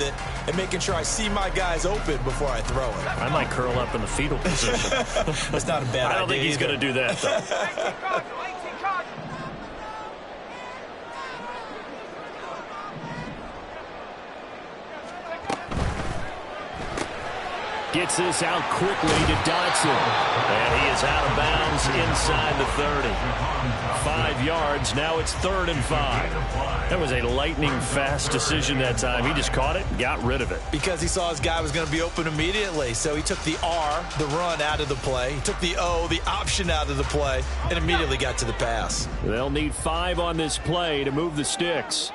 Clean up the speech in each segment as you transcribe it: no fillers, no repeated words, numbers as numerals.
with it and making sure I see my guys open before I throw it. I might curl up in the fetal position. That's not a bad idea. I don't think he's going to do that, though. Gets this out quickly to Dodson. And he is out of bounds inside the 30. 5 yards. Now it's 3rd and 5. That was a lightning-fast decision that time. He just caught it and got rid of it. Because he saw his guy was going to be open immediately. So he took the R, the run, out of the play. He took the O, the option, out of the play, and immediately got to the pass. They'll need 5 on this play to move the sticks.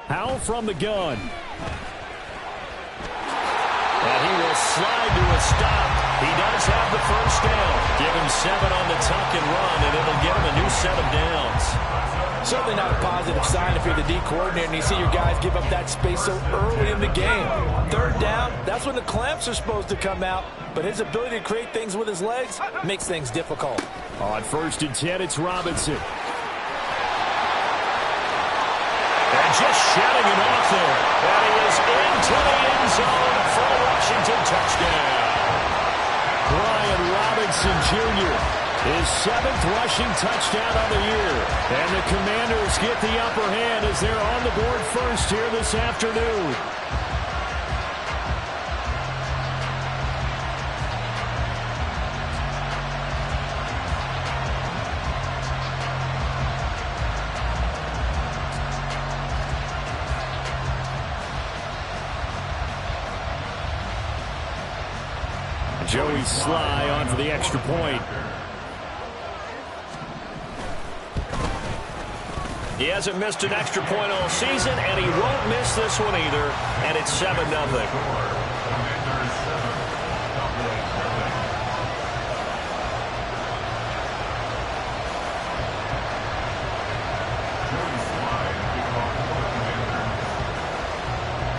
Howell from the gun. And he will slide to a stop. He does have the first down. Give him 7 on the tuck and run, and it'll get him a new set of downs. Certainly not a positive sign if you're the D coordinator and you see your guys give up that space so early in the game. 3rd down, that's when the clamps are supposed to come out. But his ability to create things with his legs makes things difficult. On 1st and 10, it's Robinson. And just shutting him off there. And he is into the end zone for a Washington touchdown. Brian Robinson Jr. his 7th rushing touchdown of the year. And the Commanders get the upper hand as they're on the board first here this afternoon. Joey Sly on for the extra point. He hasn't missed an extra point all season, and he won't miss this one either. And it's 7-0.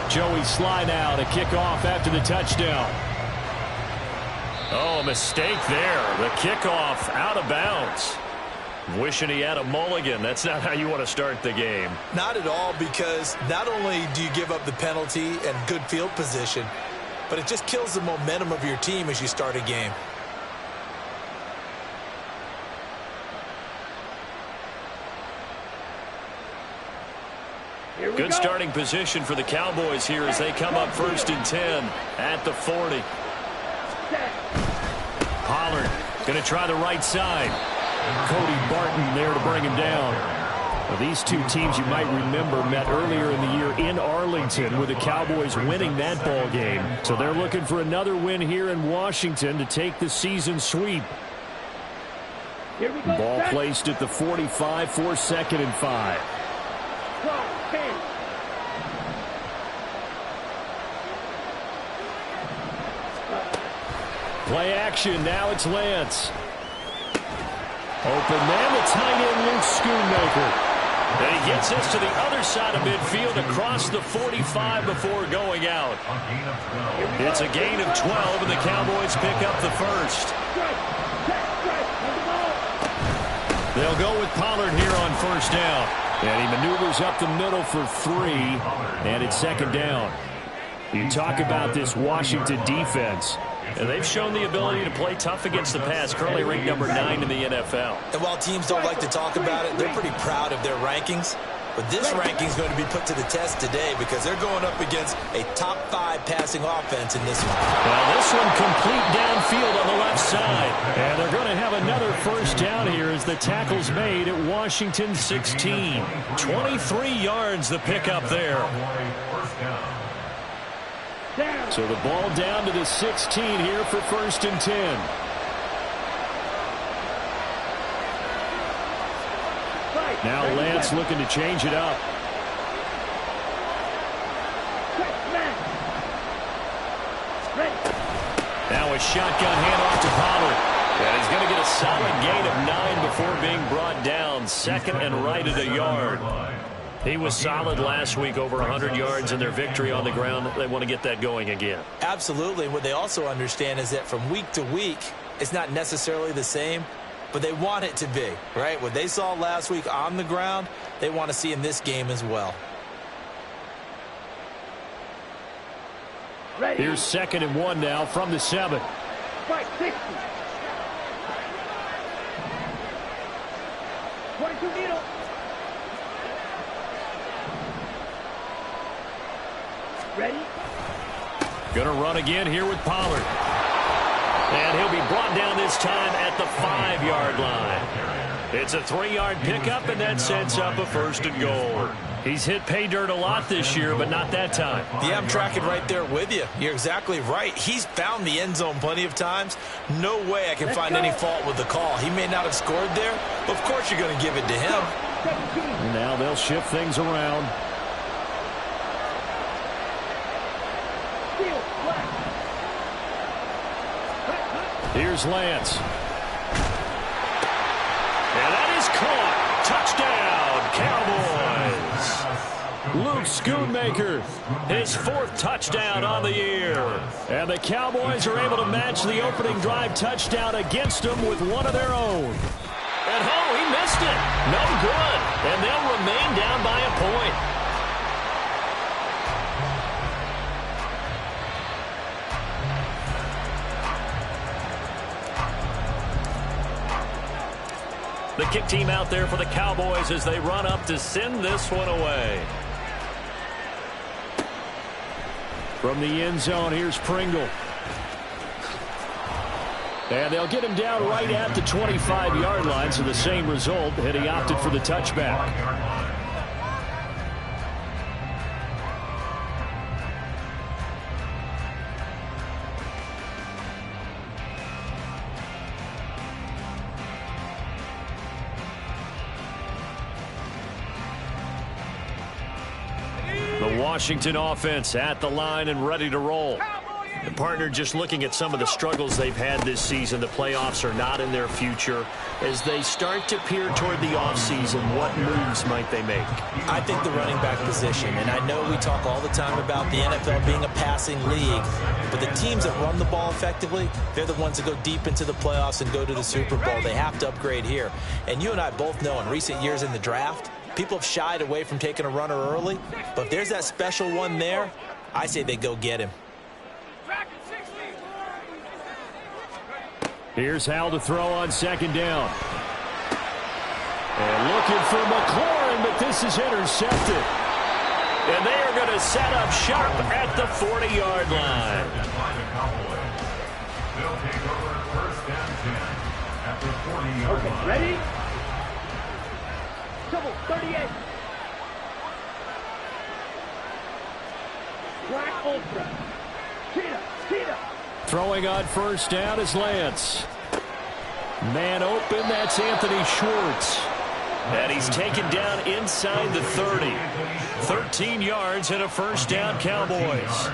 Joey Sly now to kick off after the touchdown. Oh, a mistake there. The kickoff out of bounds. Wishing he had a mulligan. That's not how you want to start the game. Not at all, because not only do you give up the penalty and good field position, but it just kills the momentum of your team as you start a game. Good starting position for the Cowboys here as they come up 1st and 10 at the 40. Pollard going to try the right side. Cody Barton there to bring him down. Well, these two teams, you might remember, met earlier in the year in Arlington with the Cowboys winning that ball game. So they're looking for another win here in Washington to take the season sweep. Ball placed at the 45 for 2nd and 5. Play action. Now it's Lance. Open man, the tight end, Luke Schoonmaker. And he gets this to the other side of midfield across the 45 before going out. It's a gain of 12, and the Cowboys pick up the first. They'll go with Pollard here on 1st down. And he maneuvers up the middle for 3, and it's 2nd down. You talk about this Washington defense. And they've shown the ability to play tough against the pass, currently ranked number 9 in the NFL. And while teams don't like to talk about it, they're pretty proud of their rankings. But this ranking is going to be put to the test today because they're going up against a top 5 passing offense in this one. Well, this one complete downfield on the left side. And they're going to have another 1st down here as the tackle's made at Washington 16. 23 yards the pickup there. So the ball down to the 16 here for 1st and 10. Now Lance looking to change it up. Now a shotgun handoff to Pollard. And he's going to get a solid gain of 9 before being brought down. 2nd and right at a yard. He was solid last week, over 100 yards in their victory on the ground. They want to get that going again. Absolutely. What they also understand is that from week to week, it's not necessarily the same. but they want it to be, right? What they saw last week on the ground, they want to see in this game as well. Ready. Here's 2nd and 1 now from the 7. Strike 60. 22 needle. Ready. Going to run again here with Pollard. And he'll be brought down this time at the 5-yard line. It's a 3-yard pickup, and that sets up a 1st and goal. He's hit pay dirt a lot this year, but not that time. Yeah, I'm tracking right there with you. You're exactly right. He's found the end zone plenty of times. No way I can find any fault with the call. He may not have scored there, but of course you're going to give it to him. And now they'll shift things around. Here's Lance. And that is caught. Touchdown, Cowboys. Luke Schoonmaker, his 4th touchdown on the year. And the Cowboys are able to match the opening drive touchdown against them with one of their own. And he missed it. No good. And they'll remain down by a point. The kick team out there for the Cowboys as they run up to send this one away. From the end zone, here's Pringle. And they'll get him down right at the 25-yard line, so the same result, and he opted for the touchback. The Washington offense at the line and ready to roll. The partner just looking at some of the struggles they've had this season. The playoffs are not in their future. As they start to peer toward the offseason, what moves might they make? I think the running back position, and I know we talk all the time about the NFL being a passing league, but the teams that run the ball effectively, they're the ones that go deep into the playoffs and go to the Super Bowl. They have to upgrade here. And you and I both know in recent years in the draft, people have shied away from taking a runner early, but if there's that special one there, I say they go get him. Here's Hal to throw on 2nd down. And looking for McLaurin, but this is intercepted. And they are going to set up shop at the 40-yard line. Okay, ready? Double 38. Black Ultra. Cheetah. Throwing on 1st down is Lance. Man open, that's Anthony Schwartz. And he's taken down inside the 30. 13 yards and a 1st down, Cowboys.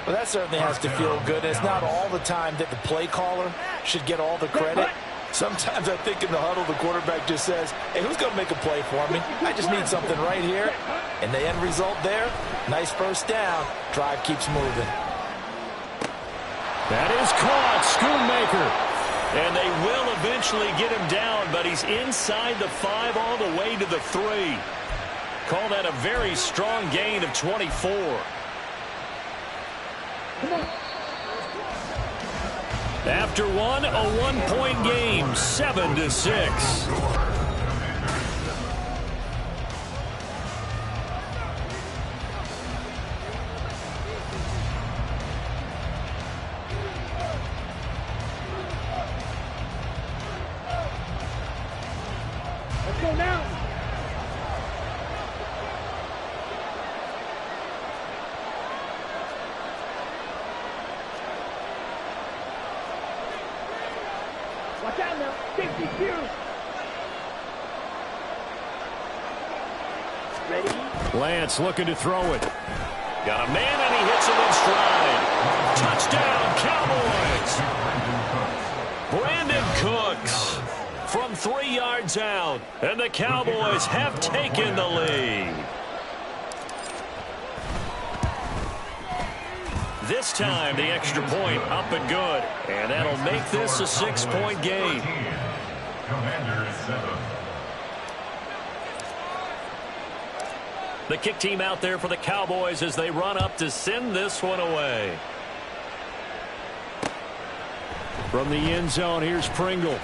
Well, that certainly has to feel good. It's not all the time that the play caller should get all the credit. Sometimes I think in the huddle, the quarterback just says, hey, who's going to make a play for me? I just need something right here. And the end result there, nice 1st down. Drive keeps moving. That is caught, Schoonmaker. And they will eventually get him down, but he's inside the 5 all the way to the 3. Call that a very strong gain of 24. After one, a 1-point game, 7-6. Go now. Watch out now. Safety cue. Ready? Lance looking to throw it. Got a man and he hits him in stride. Touchdown, Cowboys. Brandon Cooks from 3 yards out, and the Cowboys have taken the lead. This time, the extra point up and good, and that'll make this a 6-point game. Commanders 7. The kick team out there for the Cowboys as they run up to send this one away. From the end zone, here's Pringle.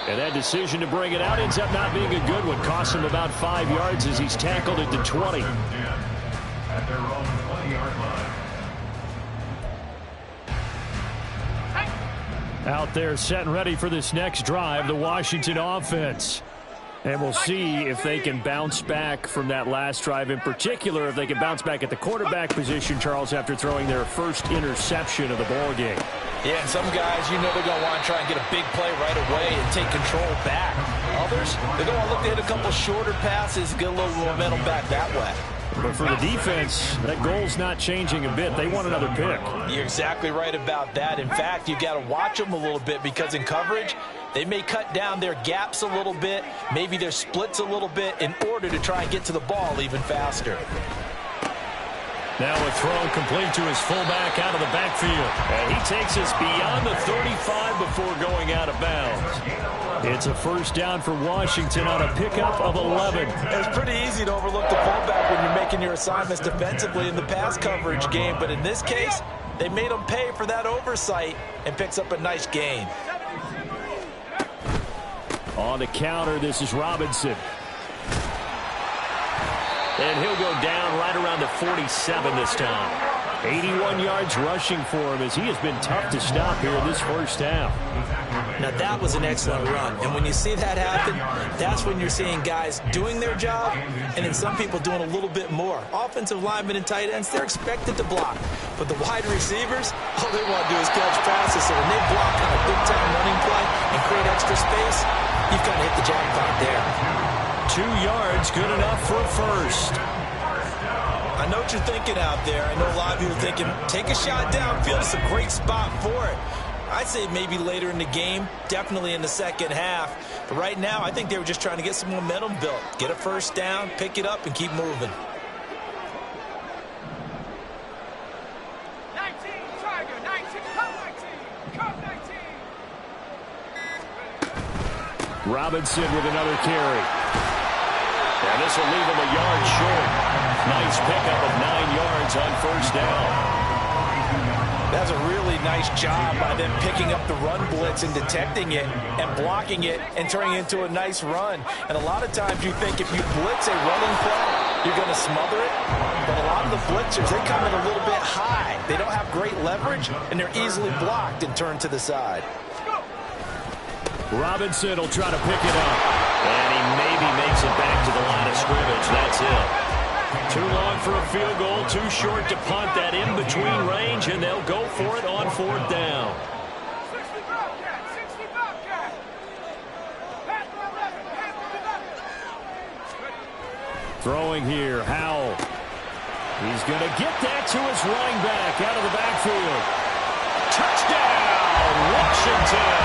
And that decision to bring it out ends up not being a good one. Costs him about 5 yards as he's tackled at the 20. At their own 20-yard line. Out there set and ready for this next drive, the Washington offense. And we'll see if they can bounce back from that last drive, in particular if they can bounce back at the quarterback position, Charles, after throwing their first interception of the ball game. Yeah, and some guys, you know they're going to want to try and get a big play right away and take control back. Others, they're going to look to hit a couple shorter passes, get a little momentum back that way. But for the defense, that goal's not changing a bit. They want another pick. You're exactly right about that. In fact, you got to watch them a little bit because in coverage, they may cut down their gaps a little bit, maybe their splits a little bit in order to try and get to the ball even faster. Now a throw complete to his fullback out of the backfield. And he takes us beyond the 35 before going out of bounds. It's a first down for Washington on a pickup of 11. It's pretty easy to overlook the fullback when you're making your assignments defensively in the pass coverage game. But in this case, they made him pay for that oversight and picks up a nice gain. On the counter, this is Robinson. And he'll go down right around the 47 this time. 81 yards rushing for him as he has been tough to stop here this first half. Now that was an excellent run. And when you see that happen, that's when you're seeing guys doing their job and then some people doing a little bit more. Offensive linemen and tight ends, they're expected to block. But the wide receivers, all they want to do is catch passes. So when they block on a big-time running play and create extra space, you've kind of hit the jackpot there. 2 yards, good enough for a first. I know what you're thinking out there. I know a lot of people are thinking, take a shot downfield. It's a great spot for it. I'd say maybe later in the game, definitely in the second half. But right now, I think they were just trying to get some momentum built. Get a first down, pick it up, and keep moving. 19, Tiger, 19, come 19, come 19. Robinson with another carry. And this will leave him a yard short. Nice pickup of 9 yards on first down. That's a really nice job by them picking up the run blitz and detecting it and blocking it and turning it into a nice run. And a lot of times you think if you blitz a running play, you're going to smother it. But a lot of the blitzers, they come in a little bit high. They don't have great leverage, and they're easily blocked and turned to the side. Robinson will try to pick it up. And he maybe makes it back to the line of scrimmage. That's it. Too long for a field goal, too short to punt that in-between range, and they'll go for it on fourth down. 60 Bobcat, 60 Bobcat. Pass to the left, pass to the left. Throwing here, Howell. He's going to get that to his running back out of the backfield. Touchdown, Washington!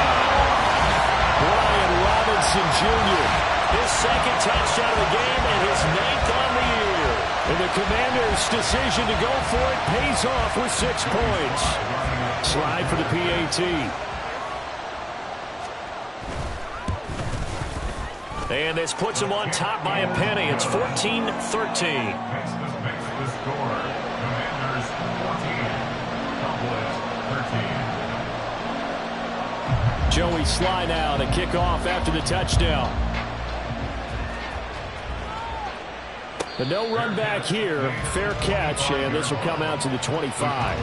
Brian Robinson Jr., his second touchdown of the game and his 9th on the year. And the Commanders' decision to go for it pays off with 6 points. Slide for the PAT. And this puts them on top by a penny. It's 14-13. Joey Sly now to kick off after the touchdown. But no run back here. Fair catch, and this will come out to the 25.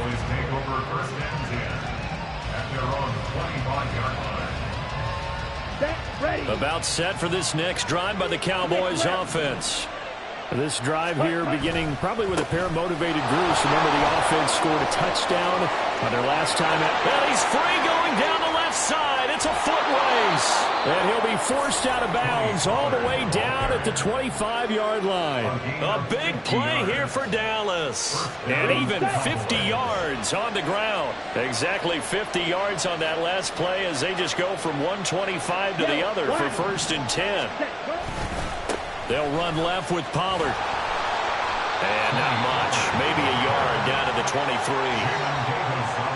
About set for this next drive by the Cowboys offense. This drive here beginning probably with a pair of motivated groups. Remember, the offense scored a touchdown on their last time at. And he's free going down the left side. It's a foot race. And he'll be forced out of bounds all the way down at the 25-yard line. A big play here for Dallas. And even 50 yards on the ground. Exactly 50 yards on that last play as they just go from 125 to the other for first and 10. They'll run left with Pollard. And not much. Maybe a yard down to the 23.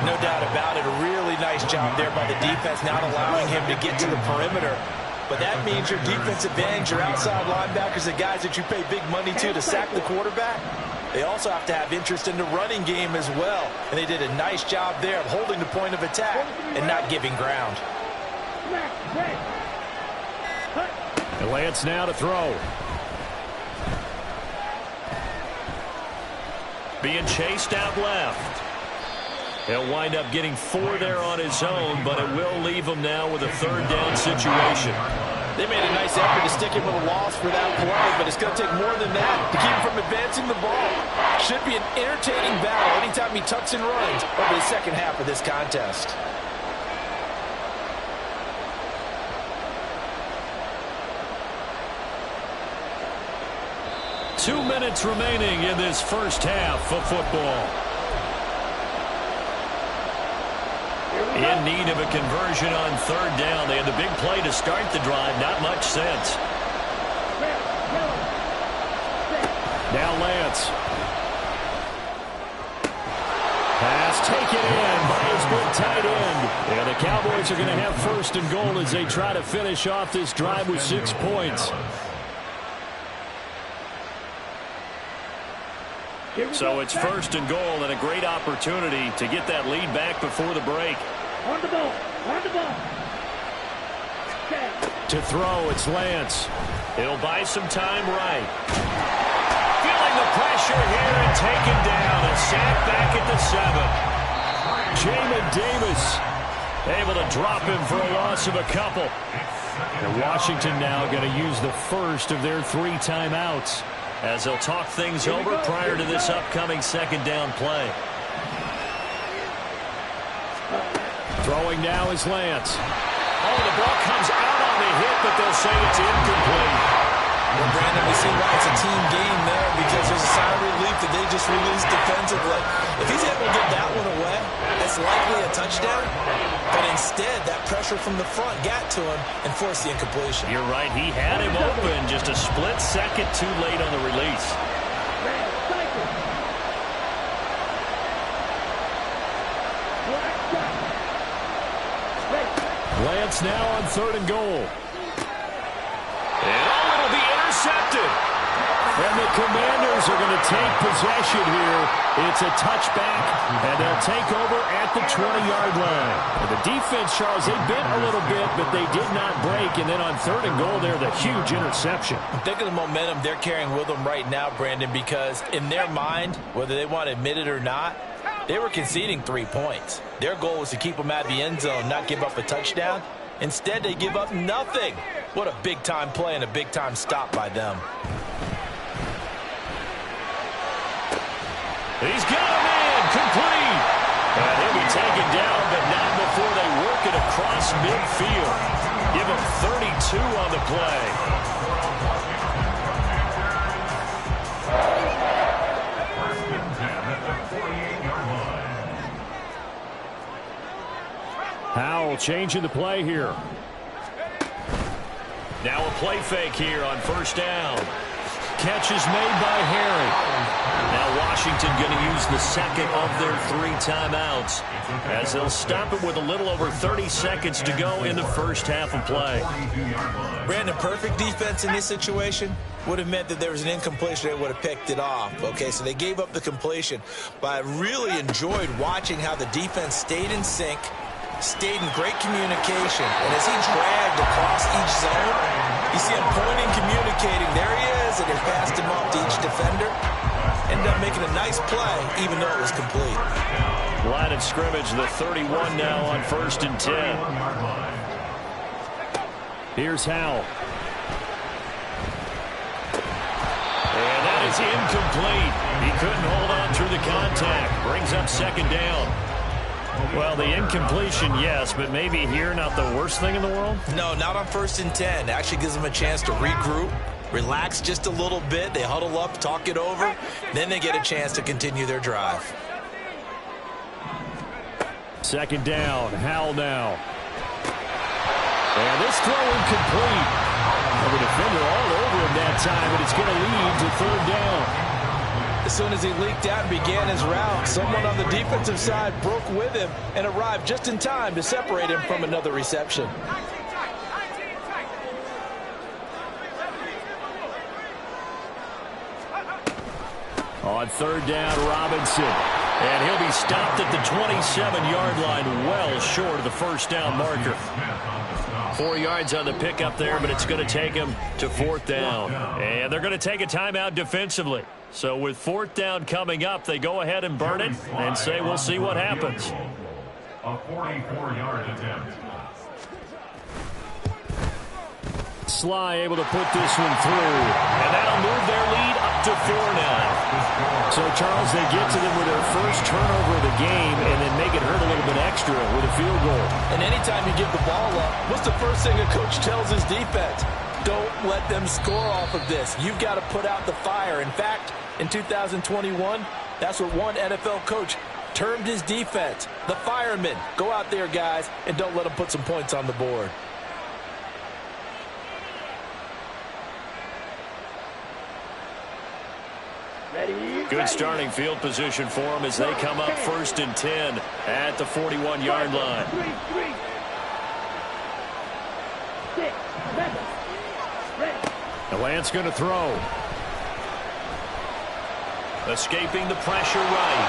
No doubt about it. A really nice job there by the defense, not allowing him to get to the perimeter. But that means your defensive ends, your outside linebackers, the guys that you pay big money to sack the quarterback, they also have to have interest in the running game as well. And they did a nice job there of holding the point of attack and not giving ground. And Lance now to throw. Being chased out left. He'll wind up getting 4 there on his own, but it will leave him now with a 3rd down situation. They made a nice effort to stick him with a loss for that play, but it's going to take more than that to keep him from advancing the ball. Should be an entertaining battle anytime he tucks and runs over the second half of this contest. Two minutes remaining in this first half of football. In need of a conversion on 3rd down. They had the big play to start the drive. Not much sense. Now Lance. Pass taken in by his big tight end. And the Cowboys are going to have 1st and goal as they try to finish off this drive with 6 points. So it's 1st and goal and a great opportunity to get that lead back before the break. On the ball. On the ball. To throw, it's Lance. He'll buy some time right. Feeling the pressure here and taken down. A sack back at the 7. Jamin Davis able to drop him for a loss of a couple. And Washington now going to use the first of their 3 timeouts as they'll talk things over prior to this upcoming 2nd down play. Throwing now is Lance. Oh, the ball comes out on the hit, but they'll say it's incomplete. Well, Brandon, we see why it's a team game there because there's a sigh of relief that they just released defensively. If he's able to get that one away, it's likely a touchdown. But instead, that pressure from the front got to him and forced the incompletion. You're right. He had him open just a split second too late on the release. Lance now on 3rd and goal. And it'll be intercepted. And the Commanders are going to take possession here. It's a touchback, and they'll take over at the 20-yard line. And the defense, Charles, they bit a little bit, but they did not break. And then on 3rd and goal there, the huge interception. Think of the momentum they're carrying with them right now, Brandon, because in their mind, whether they want to admit it or not, they were conceding 3 points. Their goal was to keep them out of the end zone, not give up a touchdown. Instead, they give up nothing. What a big-time play and a big-time stop by them. He's got a man complete. And he'll be taken down, but not before they work it across midfield. Give him 32 on the play. Howell changing the play here. Now a play fake here on 1st down. Catch is made by Harry. Now Washington going to use the 2nd of their 3 timeouts as they'll stop it with a little over 30 seconds to go in the first half of play. Brandon, perfect defense in this situation would have meant that there was an incompletion. They would have picked it off. Okay, so they gave up the completion. But I really enjoyed watching how the defense stayed in sync, stayed in great communication. And as he dragged across each zone, you see him pointing, communicating. There he is, and they passed him off to each defender. Ended up making a nice play, even though it was complete. Line of scrimmage, the 31 now on 1st and 10. Here's Howell. And that is incomplete. He couldn't hold on through the contact. Brings up 2nd down. Well, the incompletion, yes, but maybe here not the worst thing in the world? No, not on 1st and 10. Actually gives them a chance to regroup, relax just a little bit. They huddle up, talk it over. Then they get a chance to continue their drive. 2nd down, Howell now. And this throw incomplete. And the defender all over him that time, and it's going to lead to 3rd down. as soon as he leaked out and began his route, someone on the defensive side broke with him and arrived just in time to separate him from another reception. On third down, Robinson. And he'll be stopped at the 27-yard line, well short of the first down marker. 4 yards on the pickup there, but it's going to take him to fourth down. And they're going to take a timeout defensively. So with fourth down coming up, they go ahead and burn it and say we'll see what happens. A 44-yard attempt. Sly able to put this one through. And that'll move their lead up to 4 now. So, Charles, they get to them with their first turnover of the game and then make it hurt a little bit extra with a field goal. And anytime you give the ball up, what's the first thing a coach tells his defense? Don't let them score off of this. You've got to put out the fire. In fact, in 2021, that's what one NFL coach termed his defense. The firemen. Go out there, guys, and don't let them put some points on the board. Good starting field position for them as they come up 1st and 10 at the 41-yard line. The Lance going to throw. Escaping the pressure right.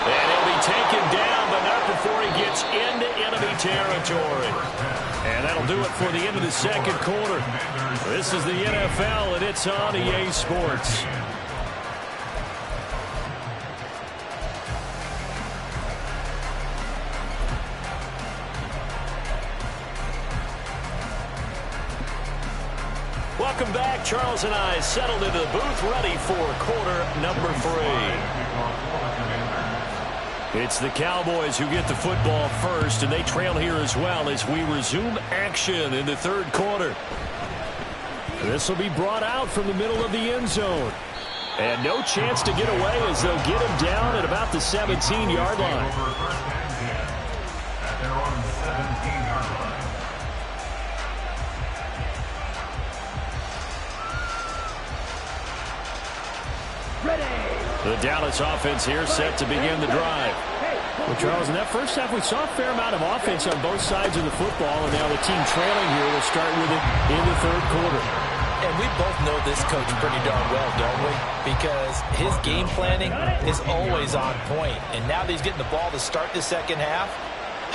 And he'll be taken down, but not before he gets into enemy territory. And that'll do it for the end of the second quarter. This is the NFL, and it's on EA Sports. Welcome back. Charles and I settled into the booth, ready for quarter number 3. It's the Cowboys who get the football first, and they trail here as well as we resume action in the third quarter. This will be brought out from the middle of the end zone. And no chance to get away as they'll get him down at about the 17-yard line. At their own 17-yard line. The Dallas offense here set to begin the drive. Well, Charles, in that first half, we saw a fair amount of offense on both sides of the football, and now the team trailing here will start with it in the third quarter. And we both know this coach pretty darn well, don't we? Because his game planning is always on point. And now that he's getting the ball to start the second half,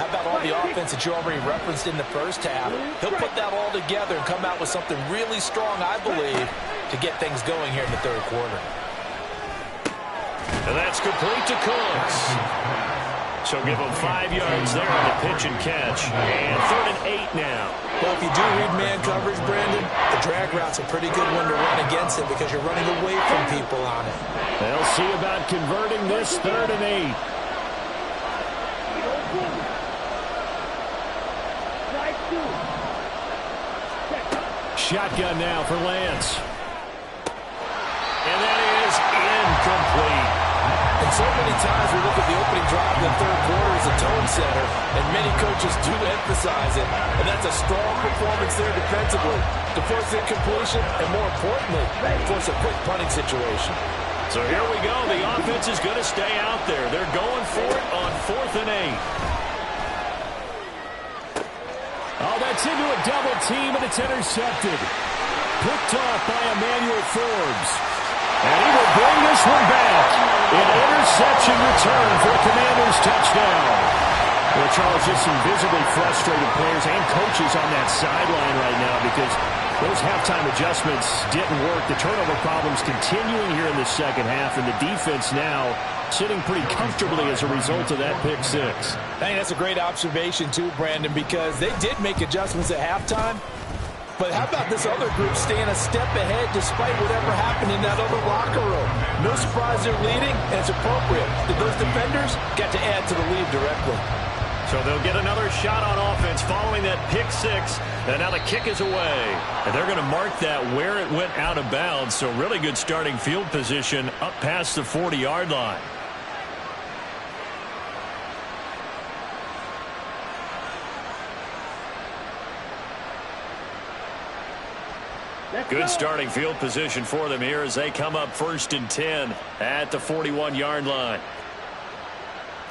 how about all the offense that you already referenced in the first half? He'll put that all together and come out with something really strong, I believe, to get things going here in the third quarter. And that's complete to Cooks. So give him 5 yards there on the pitch and catch. And 3rd and 8 now. Well, if you do read man coverage, Brandon, the drag route's a pretty good one to run against it because you're running away from people on it. They'll see about converting this 3rd and 8. Shotgun now for Lance. And that is incomplete. And so many times we look at the opening drive in the third quarter as a tone setter, and many coaches do emphasize it. And that's a strong performance there defensively to force incompletion and, more importantly, force a quick punting situation. So here we go. The offense is going to stay out there. They're going for it on 4th and 8. Oh, that's into a double team, and it's intercepted. Picked off by Emmanuel Forbes. And he will bring this one back. An interception return for a Commanders touchdown. Well, Charles, just some visibly frustrated players and coaches on that sideline right now because those halftime adjustments didn't work. The turnover problems continuing here in the second half, and the defense now sitting pretty comfortably as a result of that pick six. I think that's a great observation, too, Brandon, because they did make adjustments at halftime. But how about this other group staying a step ahead despite whatever happened in that other locker room? No surprise they're leading, and it's appropriate that those defenders got to add to the lead directly. So they'll get another shot on offense following that pick six. And now the kick is away. And they're going to mark that where it went out of bounds. So really good starting field position up past the 40-yard line. Good starting field position for them here as they come up 1st and 10 at the 41-yard line.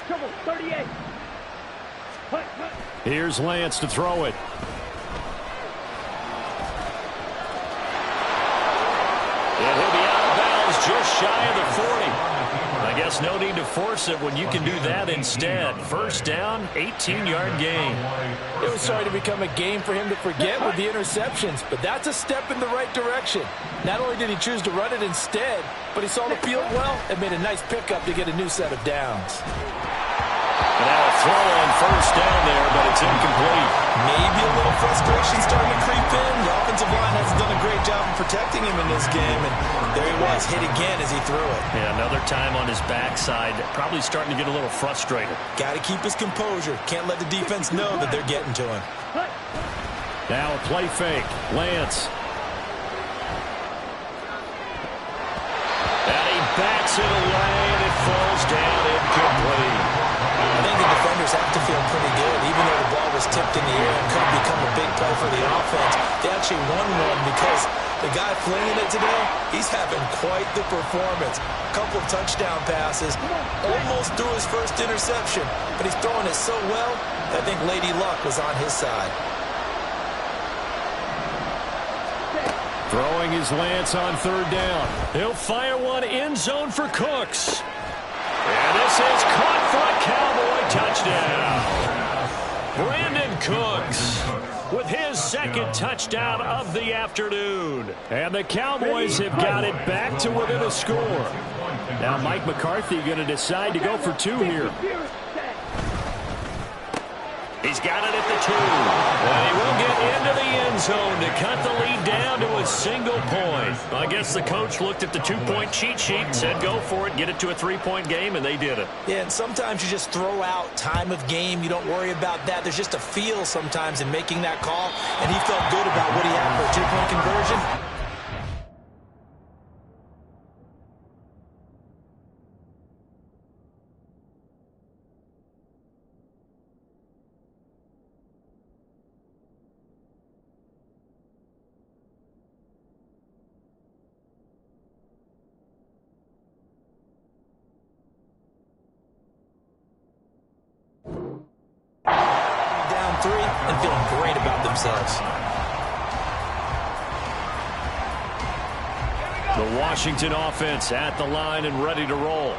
Come on, 38. Here's Lance to throw it. And he'll be out of bounds just shy of the 40. I guess no need to force it when you can do that instead. 1st down, 18-yard gain. It was starting to become a game for him to forget with the interceptions, but that's a step in the right direction. Not only did he choose to run it instead, but he saw the field well and made a nice pickup to get a new set of downs. And now a throw on 1st down there, but it's incomplete. Maybe a little frustration starting to creep in. The offensive line hasn't done a great job of protecting him in this game, and there he was, hit again as he threw it. Yeah, another time on his backside, probably starting to get a little frustrated. Got to keep his composure. Can't let the defense know that they're getting to him. Now a play fake. Lance. And he backs it away, and it falls down incomplete. I think the defenders have to feel pretty good. Even though the ball was tipped in the air and could become a big play for the offense, they actually won one because the guy flinging it today, he's having quite the performance. A couple touchdown passes, almost threw his first interception, but he's throwing it so well, I think Lady Luck was on his side. Throwing his Lance on 3rd down. He'll fire one end zone for Cooks. And this is caught for a Cowboy touchdown. Brandon Cooks with his 2nd touchdown of the afternoon. And the Cowboys have got it back to within a score. Now Mike McCarthy going to decide to go for 2 here. He's got it at the 2. And he will get into the end zone to cut the lead down to a single point. I guess the coach looked at the 2-point cheat sheet and said, go for it, get it to a 3-point game, and they did it. Yeah, and sometimes you just throw out time of game. You don't worry about that. There's just a feel sometimes in making that call, and he felt good about what he had for a 2-point conversion. Down 3 and feeling great about themselves. The Washington offense at the line and ready to roll.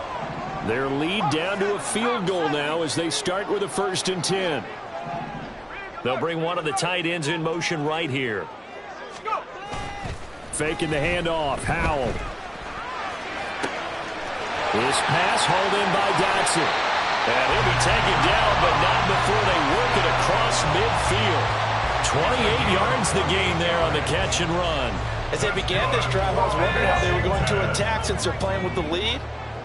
Their lead down to a field goal now as they start with a 1st and 10. They'll bring one of the tight ends in motion right here. Faking the handoff. Howell. This pass hauled in by Dotson. And he'll be taken down, but not before they work it across midfield. 28 yards the gain there on the catch and run. As they began this drive, I was wondering how they were going to attack since they're playing with the lead.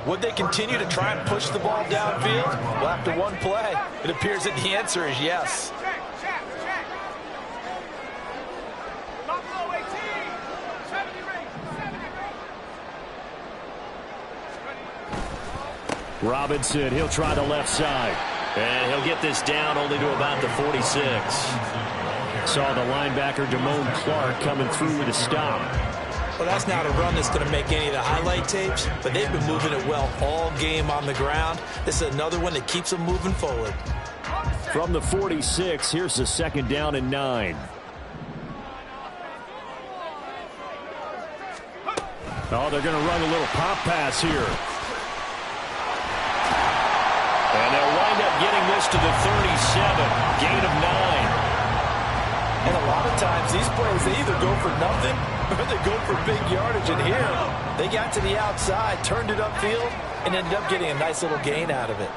Would they continue to try and push the ball downfield? Well, after one play, it appears that the answer is yes. Check. Buffalo 18. 70 rings. Robinson, he'll try the left side. And he'll get this down only to about the 46. Saw the linebacker, Damone Clark, coming through with a stop. Well, that's not a run that's going to make any of the highlight tapes, but they've been moving it well all game on the ground. This is another one that keeps them moving forward. From the 46, here's the 2nd down and 9. Oh, they're going to run a little pop pass here. And they'll wind up getting this to the 37, gain of 9. And a lot of times, these plays, they either go for nothing or they go for big yardage. And here, they got to the outside, turned it upfield, and ended up getting a nice little gain out of it.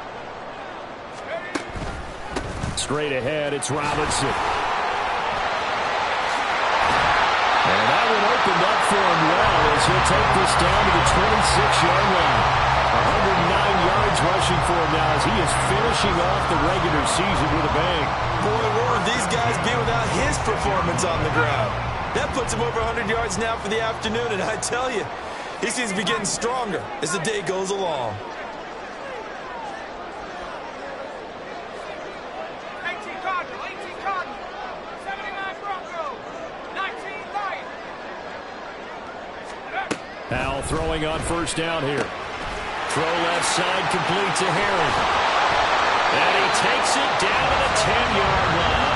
Straight ahead, it's Robinson. And that one opened up for him well as he'll take this down to the 26-yard line. 109 yards rushing for him now as he is finishing off the regular season with a bang. Boy, where would these guys be without his performance on the ground? That puts him over 100 yards now for the afternoon, and I tell you, he seems to be getting stronger as the day goes along. 18 Cardinal. 79 Broncos. 19 Lions. throwing on first down here. Throw left side, complete to Herring. And he takes it down to the 10-yard line.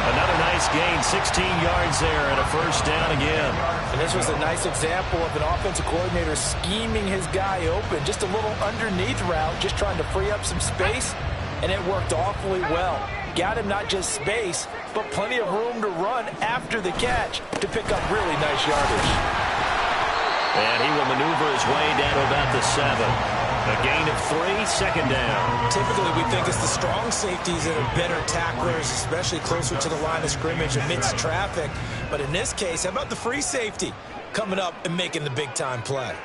Another nice gain, 16 yards there, and a first down again. And this was a nice example of an offensive coordinator scheming his guy open. Just a little underneath route, just trying to free up some space, and it worked awfully well. Got him not just space, but plenty of room to run after the catch to pick up really nice yardage. And he will maneuver his way down to about the 7. A gain of 3, second down. Typically, we think it's the strong safeties that are better tacklers, especially closer to the line of scrimmage amidst traffic. But in this case, how about the free safety coming up and making the big-time play?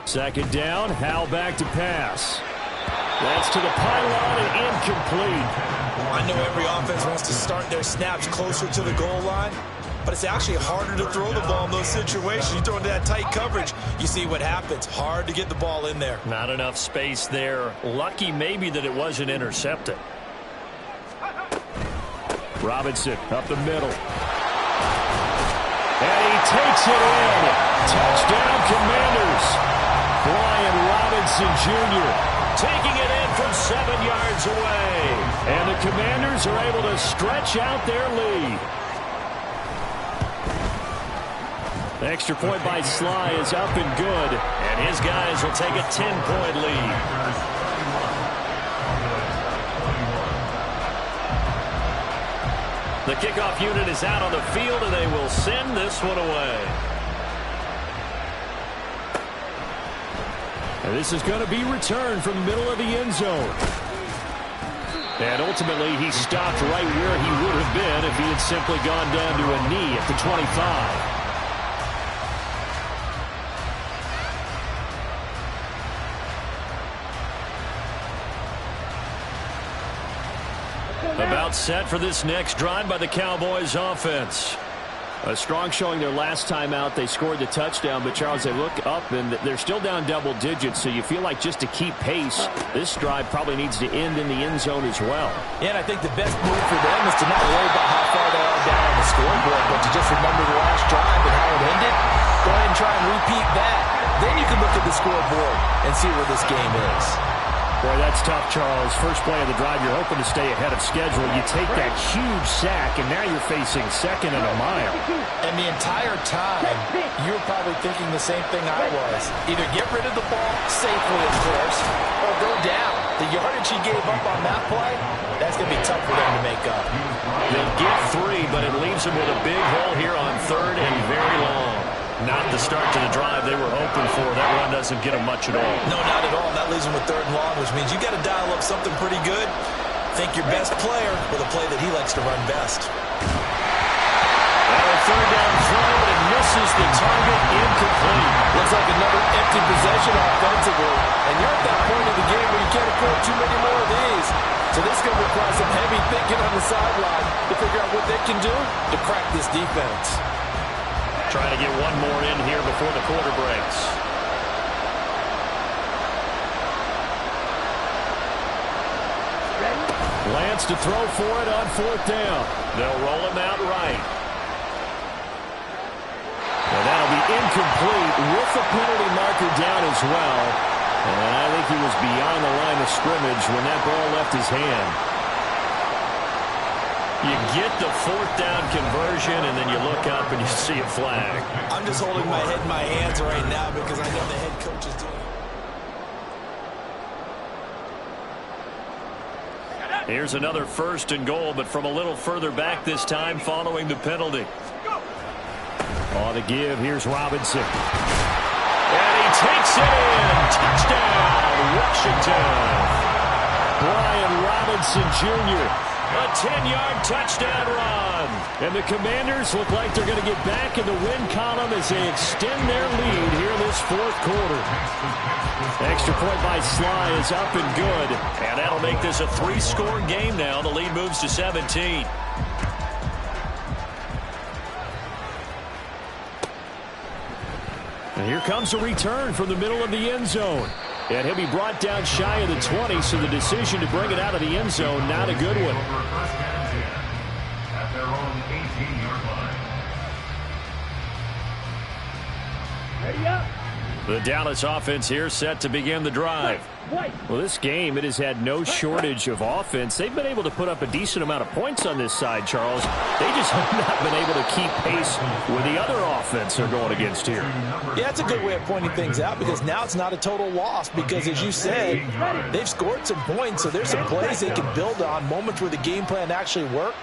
Second down, Howell back to pass. That's to the pylon and incomplete. I know every offense wants to start their snaps closer to the goal line, but it's actually harder to throw the ball in those situations. You throw into that tight coverage, you see what happens. Hard to get the ball in there. Not enough space there. Lucky maybe that it wasn't intercepted. Robinson up the middle. And he takes it in. Touchdown, Commanders. Brian Robinson Jr. taking it in from 7 yards away. And the Commanders are able to stretch out their lead. The extra point by Sly is up and good. And his guys will take a 10-point lead. The kickoff unit is out on the field, and they will send this one away. And this is going to be returned from the middle of the end zone. And ultimately, he stopped right where he would have been if he had simply gone down to a knee at the 25. About set for this next drive by the Cowboys offense. A strong showing their last time out. They scored the touchdown, but Charles, they look up and they're still down double digits, so you feel like just to keep pace, this drive probably needs to end in the end zone as well. Yeah, and I think the best move for them is to not worry about how far they are down on the scoreboard, but to just remember the last drive and how it ended. Go ahead and try and repeat that. Then you can look at the scoreboard and see where this game is. Boy, that's tough, Charles. First play of the drive, you're hoping to stay ahead of schedule. You take that huge sack, and now you're facing second and a mile. And the entire time, you were probably thinking the same thing I was. Either get rid of the ball safely, of course, or go down. The yardage he gave up on that play, that's going to be tough for them to make up. They'll get 3, but it leaves them with a big hole here on third and very long. Not the start to the drive they were hoping for. That run doesn't get them much at all. No, not at all. That leaves them with third and long, which means you got to dial up something pretty good. Think your best player with a play that he likes to run best. And a third down throw, but it misses the target, incomplete. Looks like another empty possession offensively. And you're at that point of the game where you can't afford too many more of these. So this is going to require some heavy thinking on the sideline to figure out what they can do to crack this defense. Trying to get one more in here before the quarter breaks. Lance to throw for it on fourth down. They'll roll him out right. And that'll be incomplete with the penalty marker down as well. And I think he was beyond the line of scrimmage when that ball left his hand. You get the fourth down conversion, and then you look up and you see a flag. I'm just holding my head in my hands right now because I know the head coach is doing it. Here's another first and goal, but from a little further back this time following the penalty. On the give, here's Robinson. And he takes it in. Touchdown, Washington. Brian Robinson Jr., a 10-yard touchdown run. And the Commanders look like they're going to get back in the win column as they extend their lead here in this fourth quarter. Extra point by Sly is up and good. And that'll make this a 3-score game now. The lead moves to 17. And here comes a return from the middle of the end zone. And he'll be brought down shy of the 20, so the decision to bring it out of the end zone, not a good one. At their own 18-yard line. Ready up. The Dallas offense here set to begin the drive. Well, this game, it has had no shortage of offense. They've been able to put up a decent amount of points on this side, Charles. They just have not been able to keep pace with the other offense they're going against here. Yeah, that's a good way of pointing things out because now it's not a total loss because, as you said, they've scored some points, so there's some plays they can build on, moments where the game plan actually worked.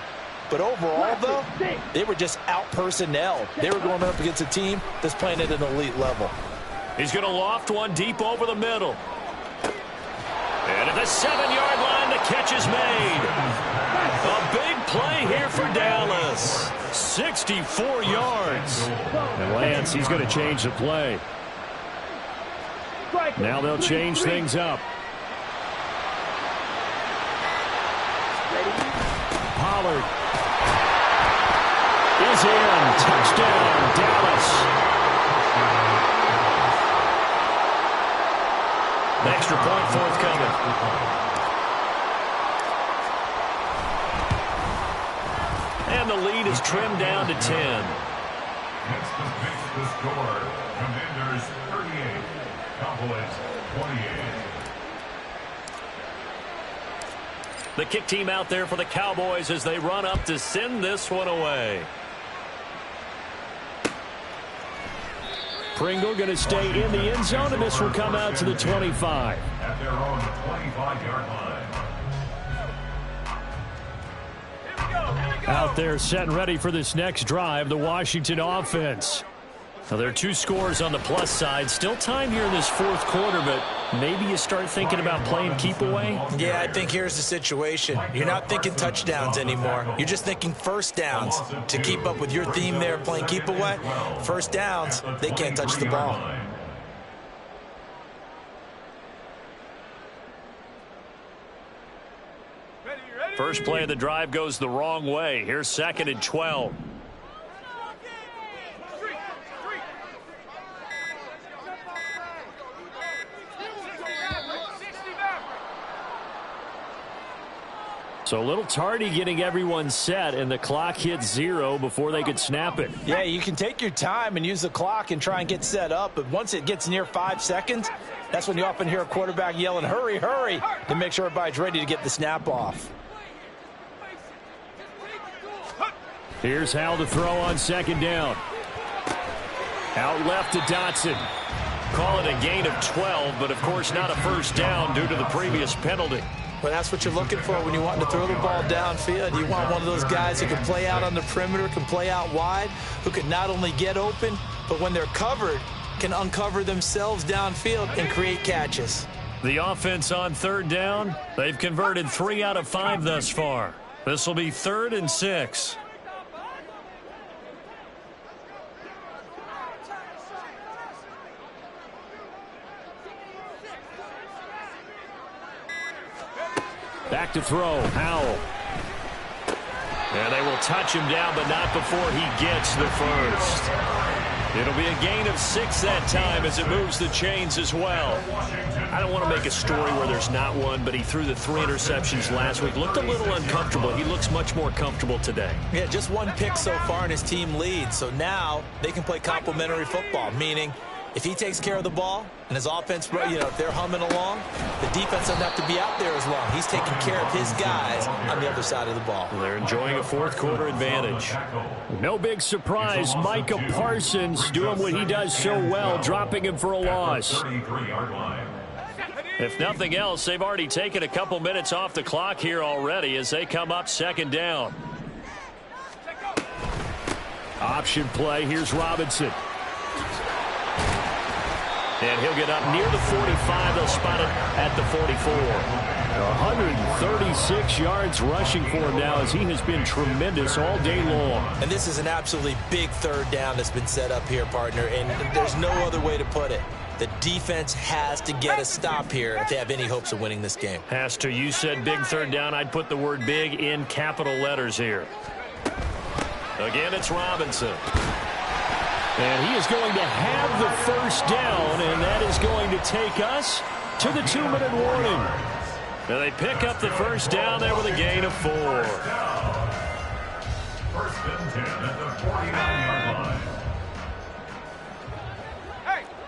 But overall, though, they were just out-personnel. They were going up against a team that's playing at an elite level. He's going to loft one deep over the middle. And at the 7-yard line, the catch is made. A big play here for Dallas. 64 yards. And Lance, he's going to change the play. Now they'll change things up. Pollard is in. Touchdown, Dallas. Extra point forthcoming. And the lead is trimmed down to 10. Next to fix the score, Commanders 38, Cowboys 28. The kick team out there for the Cowboys as they run up to send this one away. Pringle going to stay in the end zone, and this will come out to the 25. At their own 25-yard line. Out there set and ready for this next drive, the Washington offense. Now, there are 2 scores on the plus side. Still time here in this fourth quarter, but maybe you start thinking about playing keep away? Yeah, I think here's the situation. You're not thinking touchdowns anymore. You're just thinking first downs. To keep up with your theme there, playing keep away, first downs, they can't touch the ball. First play of the drive goes the wrong way. Here's 2nd and 12. So a little tardy getting everyone set, and the clock hit 0 before they could snap it. Yeah, you can take your time and use the clock and try and get set up, but once it gets near 5 seconds, that's when you often hear a quarterback yelling, hurry, hurry, to make sure everybody's ready to get the snap off. Here's Hal to throw on 2nd down. Out left to Dotson. Call it a gain of 12, but of course not a first down due to the previous penalty. Well, that's what you're looking for when you want to throw the ball downfield. You want one of those guys who can play out on the perimeter, can play out wide, who can not only get open, but when they're covered, can uncover themselves downfield and create catches. The offense on 3rd down, they've converted 3 out of 5 thus far. This will be 3rd and 6. Back to throw, Howell. And they will touch him down, but not before he gets the first. It'll be a gain of 6 that time as it moves the chains as well. I don't want to make a story where there's not one, but he threw the 3 interceptions last week. Looked a little uncomfortable. He looks much more comfortable today. Yeah, just 1 pick so far and his team leads. So now they can play complementary football, meaning if he takes care of the ball and his offense, if they're humming along, the defense doesn't have to be out there as long. He's taking care of his guys on the other side of the ball. They're enjoying a fourth quarter advantage. No big surprise. Micah Parsons doing what he does so well, dropping him for a loss. If nothing else, they've already taken a couple minutes off the clock here already as they come up 2nd down. Option play. Here's Robinson. And he'll get up near the 45. They'll spot it at the 44. 136 yards rushing for him now as he has been tremendous all day long. And this is an absolutely big 3rd down that's been set up here, partner, and there's no other way to put it. The defense has to get a stop here if they have any hopes of winning this game. Has to. You said big 3rd down. I'd put the word big in capital letters here. Again, it's Robinson. And he is going to have the first down, and that is going to take us to the 2-minute warning. And they pick up the first down there with a gain of 4. First and 10 at the 49-yard line.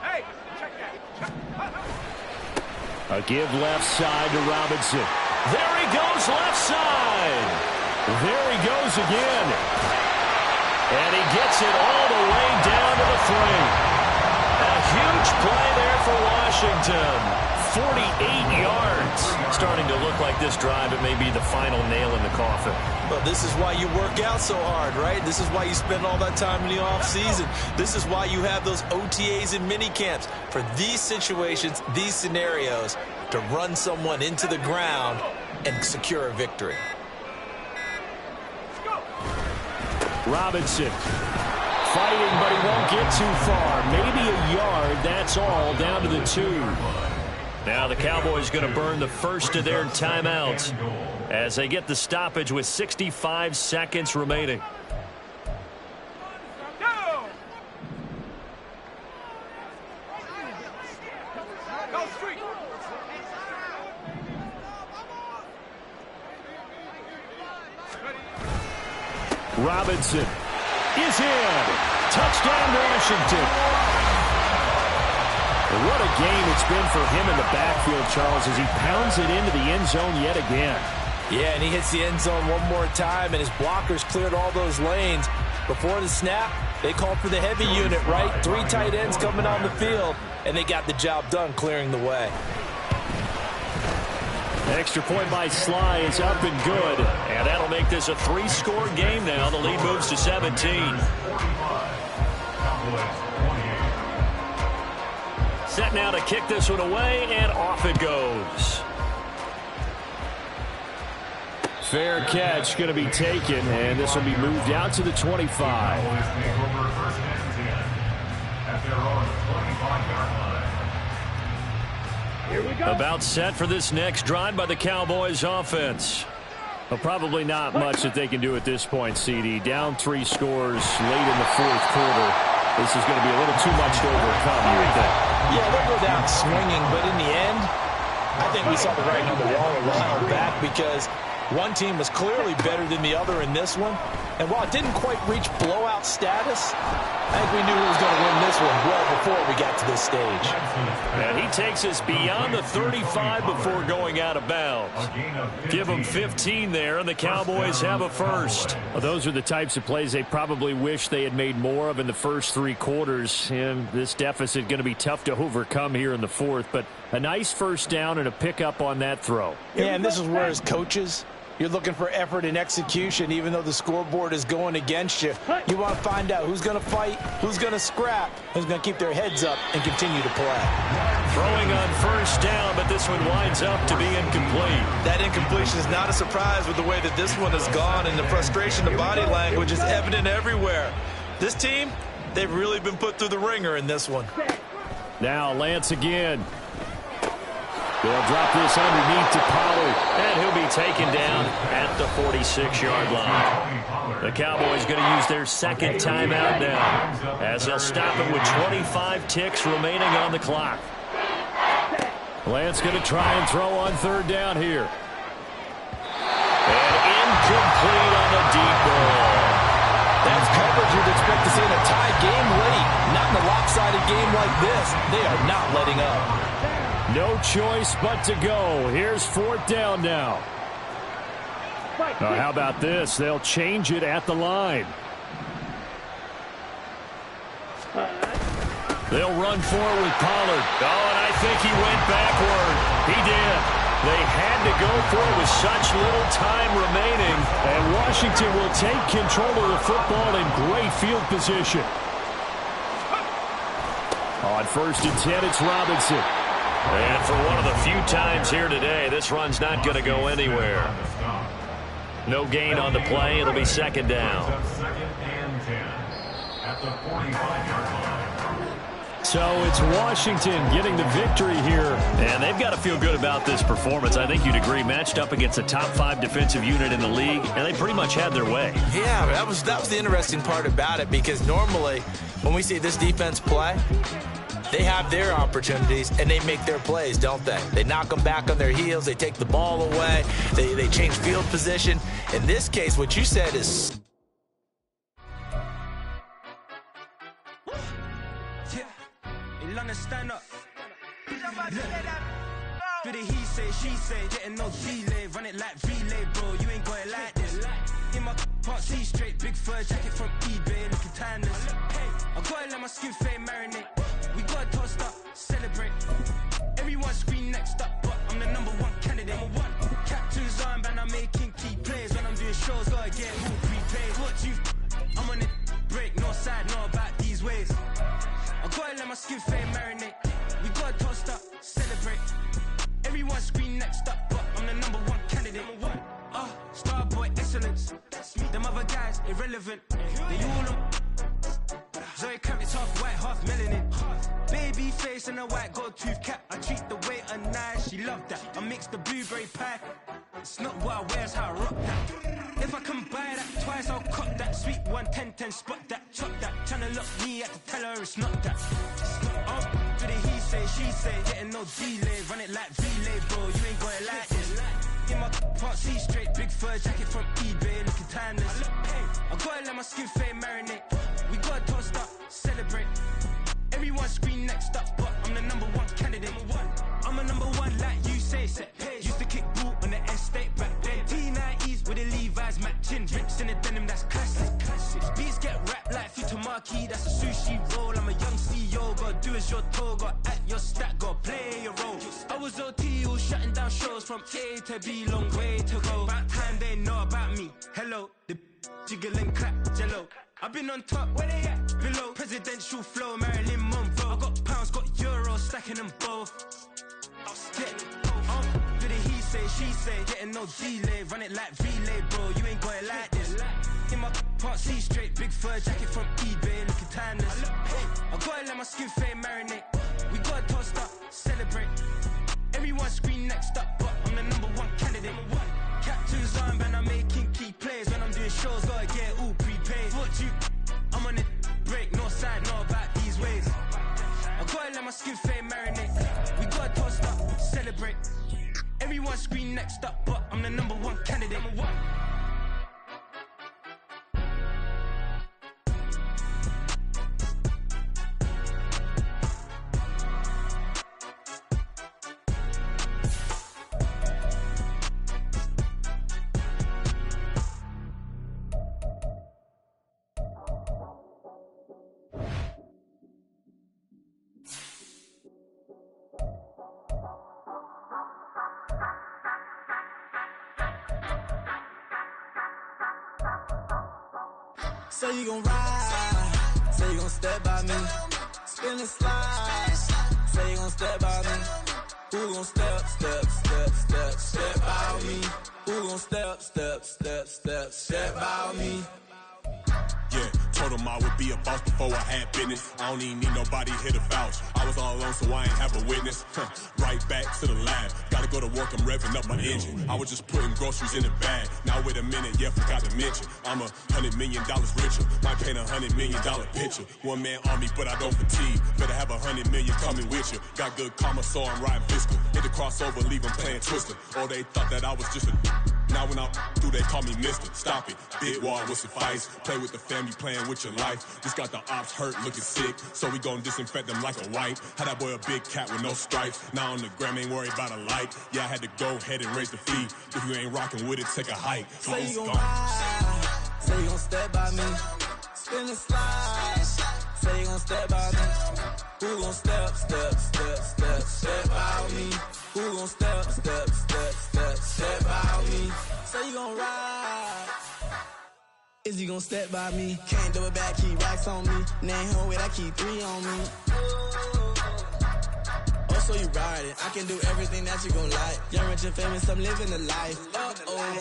Hey, check that. A give left side to Robinson. There he goes left side. There he goes again. And he gets it all the way down to the 3. A huge play there for Washington. 48 yards. Starting to look like this drive, it may be the final nail in the coffin. Well, this is why you work out so hard, right? This is why you spend all that time in the offseason. This is why you have those OTAs and mini camps. For these situations, these scenarios, to run someone into the ground and secure a victory. Robinson fighting, but he won't get too far. Maybe a yard, that's all, down to the 2. Now the Cowboys going to burn the first of their timeouts as they get the stoppage with 65 seconds remaining. Robinson is in. Touchdown, Washington. What a game it's been for him in the backfield, Charles, as he pounds it into the end zone yet again. Yeah, and he hits the end zone one more time, and his blockers cleared all those lanes. Before the snap, they called for the heavy unit, right? 3 tight ends coming on the field, and they got the job done clearing the way. Extra point by Sly is up and good, and that'll make this a 3-score game now. The lead moves to 17. Set now to kick this one away, and off it goes. Fair catch going to be taken, and this will be moved out to the 25. About set for this next drive by the Cowboys offense. Well, probably not much that they can do at this point, CD. Down 3 scores late in the 4th quarter. This is going to be a little too much to overcome, you would think. Yeah, they'll go down swinging, but in the end, I think we saw the writing on the wall a while back because one team was clearly better than the other in this one. And while it didn't quite reach blowout status, I think we knew who was going to win this one well before we got to this stage. And he takes us beyond the 35 before going out of bounds. Give him 15 there, and the Cowboys have a first. Well, those are the types of plays they probably wish they had made more of in the first 3 quarters. And this deficit going to be tough to overcome here in the 4th. But a nice first down and a pickup on that throw. Yeah, and this is where as coaches, you're looking for effort and execution, even though the scoreboard is going against you. You want to find out who's going to fight, who's going to scrap, who's going to keep their heads up and continue to play. Throwing on first down, but this one winds up to be incomplete. That incompletion is not a surprise with the way that this one has gone, and the frustration, the body language is evident everywhere. This team, they've really been put through the ringer in this one. Now Lance again. They'll drop this underneath to Pollard, and he'll be taken down at the 46-yard line. The Cowboys going to use their second timeout now, as they'll stop it with 25 ticks remaining on the clock. Lance going to try and throw on 3rd down here. And incomplete on the deep ball. That's coverage you'd expect to see in a tie game late. Not in a lopsided game like this. They are not letting up. No choice but to go. Here's 4th down now. How about this? They'll change it at the line. They'll run forward with Pollard. Oh, and I think he went backward. He did. They had to go for it with such little time remaining. And Washington will take control of the football in great field position. On 1st and 10, it's Robinson. And for one of the few times here today, this run's not going to go anywhere. No gain on the play. It'll be 2nd down. So it's Washington getting the victory here. And they've got to feel good about this performance. I think you'd agree, matched up against a top 5 defensive unit in the league, and they pretty much had their way. Yeah, that was the interesting part about it, because normally when we see this defense play, they have their opportunities, and they make their plays, don't they? They knock them back on their heels. They take the ball away. They change field position. In this case, what you said is... Stand up. Do the he say, she say, getting no delay, run it like relay, bro. You ain't got it like this. In my part C straight, big fur jacket from eBay, looking timeless. I gotta let my skin fade marinate. We gotta toast up, celebrate. Everyone scream next up, but I'm the #1 candidate. Captain's armband, I'm making key plays. When I'm doing shows, gotta get who prepaid. What you? I'm on it, break, no side, know about these ways. I gotta let my skin fade marinate. We gotta toast up, celebrate. Everyone scream next up, but I'm the #1 candidate. Starboy excellence. Them other guys irrelevant. They all on. Zoe Kravitz half white, half melanin. Baby face and a white gold tooth cap. I treat the waiter nice, she love that. I mix the blueberry pie. It's not what I wear, it's how I rock that. If I can buy that twice, I'll cop that. Sweet 110, spot that, chop that. Tryna lock me at the teller, it's not that. Do the he say, she say, getting no delay. Run it like relay, bro, you ain't got it like this. In my part C straight, big fur jacket from eBay, looking timeless. I gotta let my skin fade marinate. We gotta toast up, celebrate. Everyone scream next up, but I'm the #1 candidate. I'm a #1 like you say, set pace. Used to kick ball on the estate back then. T90s with the Levi's matching. Rips in the denim, that's classic. Beats get wrapped like Futamaki, that's a sushi roll. I'm a young CEO, gotta do as you're told. Gotta act your stat, gotta play your role. I was OT, all shutting down shows from A to B, long way to go. About time they know about me. Hello, the jiggle and clap, jello. I've been on top, where they at? Below, presidential flow, Marilyn Monroe. I got pounds, got euros, stacking them both. Do the he say, she say, getting no delay, run it like relay, bro. You ain't got it like this. In my part C straight, big fur jacket from eBay, looking timeless. I gotta let my skin fade marinate. We gotta toast up, celebrate. Everyone scream next up, but I'm the #1 candidate. Captain's armband, I'm making key plays. When I'm doing shows, gotta get all prepaid. What you? I'm on it, break, no side, know about these ways. I gotta let my skin fade marinate. We gotta toast up, celebrate. Everyone scream next up, but I'm the #1 candidate. Say you gon' ride, say you gon' step by me, spin and slide, say you gon' step by me. Who gon' step by me? Who gon' step by me? Yeah, told him I would be a boss before I had business. I don't even need nobody here to vouch. I was all alone, so I ain't have a witness. Right back to the lab. Gotta go to work, I'm revving up my engine. I was just putting groceries in the bag. Now wait a minute, yeah, forgot to mention. I'm $100 million richer. Might paint $100 million picture. One man army, but I don't fatigue. Better have 100 million coming with you. Got good karma, so I'm riding fiscal. Hit the crossover, leave them playing Twister. Or they thought that I was just a... Now when I do, they call me Mister. Stop it. Big wall will suffice. Play with the family, playing with your life. Just got the ops hurt, looking sick. So we gon' disinfect them like a wipe. Had that boy a big cat with no stripes. Now on the gram, ain't worried about a light. Yeah, I had to go ahead and raise the fee. If you ain't rocking with it, take a hike. Say you gon' ride, say you gon' step by me, spin and slide. Say you gon' step by me. Who gon' step by me? Who gon' step by me? Say you gon' ride. Is you gon' step by me? Can't do it back, keep racks on me. Name home with I keep 3 on me. Oh, so you riding? I can do everything that you gon' like. Young, rich, and famous, I'm living the life.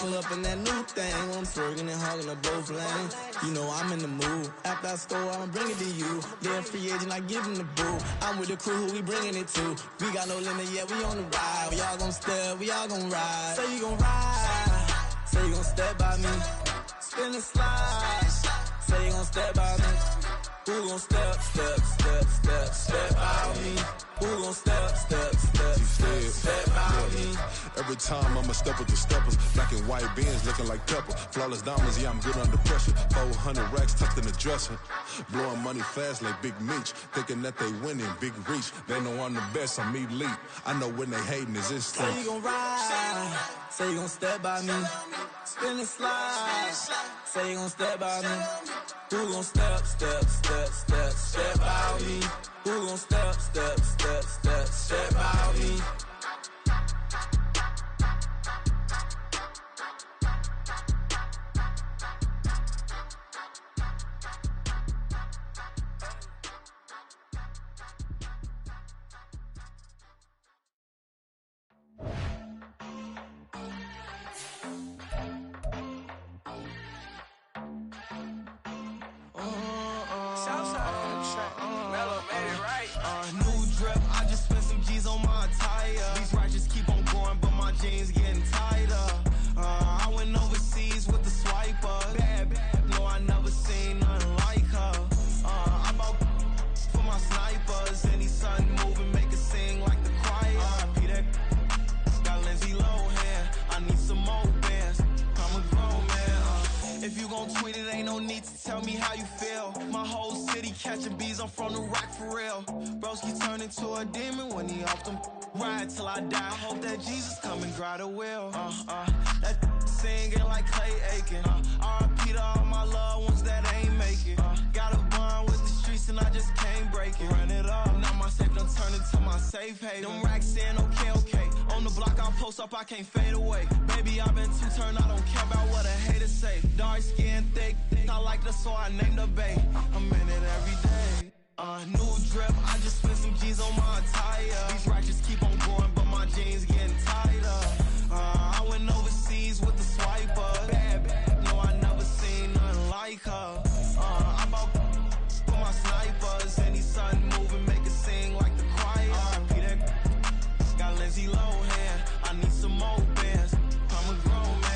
Pull up in that new thing. When I'm swerving and hogging the both lanes. You know I'm in the mood. After I score, I'ma bring it to you. They're a free agent, I give them the boo. I'm with the crew, who we bringing it to. We got no limit, yeah, we on the ride. We all gon' step, we all gon' ride. Say you gon' ride. Say you gon' step by me. Spin and slide. Say you gon' step by me. Who gon' step out me? Who gon' step out me? Every time I'm a step with the steppers. Black and white beans looking like pepper. Flawless diamonds, yeah, I'm good under pressure. 400 racks tucked in the dresser. Blowing money fast like Big Meech. Thinking that they winning, big reach. They know I'm the best, I'm elite. I know when they hating is instant. Say you gon' ride, say you gon' step by me. Spin and slide, say you gon' step by me. Who gon' step out me? Who gon' step out me? New drip, I just spent some G's on my attire. These righteous keep on going, but my jeans getting tighter. I went overseas with the swiper. Bad, no, I never seen nothing like her. I bought for my snipers. Any sun moving, make it sing like the choir. Peter got Lindsay Lohan. I need some more bands. I'm a grown man. If you gon' tweet it, ain't no need to tell me how you feel. My whole city catching bees, I'm from the rack for real. Broski turn into a demon when he off them. Ride till I die. Hope that Jesus come and dry the wheel. That singing like Clay Aiken. R.I.P. to all my loved ones that ain't make it. Got a bond with the streets and I just can't break it. Run it up, now my safe done turn into my safe haven. Them racks in, okay. On the block I post up, I can't fade away. Baby, I've been too turned, I don't care about what a hater say. Dark skin, thick, I like the so I named the bay. I'm in it every day. New drip, I just spent some G's on my attire. These righteous keep on going, but my jeans getting tighter. I went overseas with the swiper. Bad, no, I never seen nothing like her. I bought for my snipers. Any sun moving, make it sing like the choir. Peter got Lindsay Lohan. I need some more bands. I'm a grown man.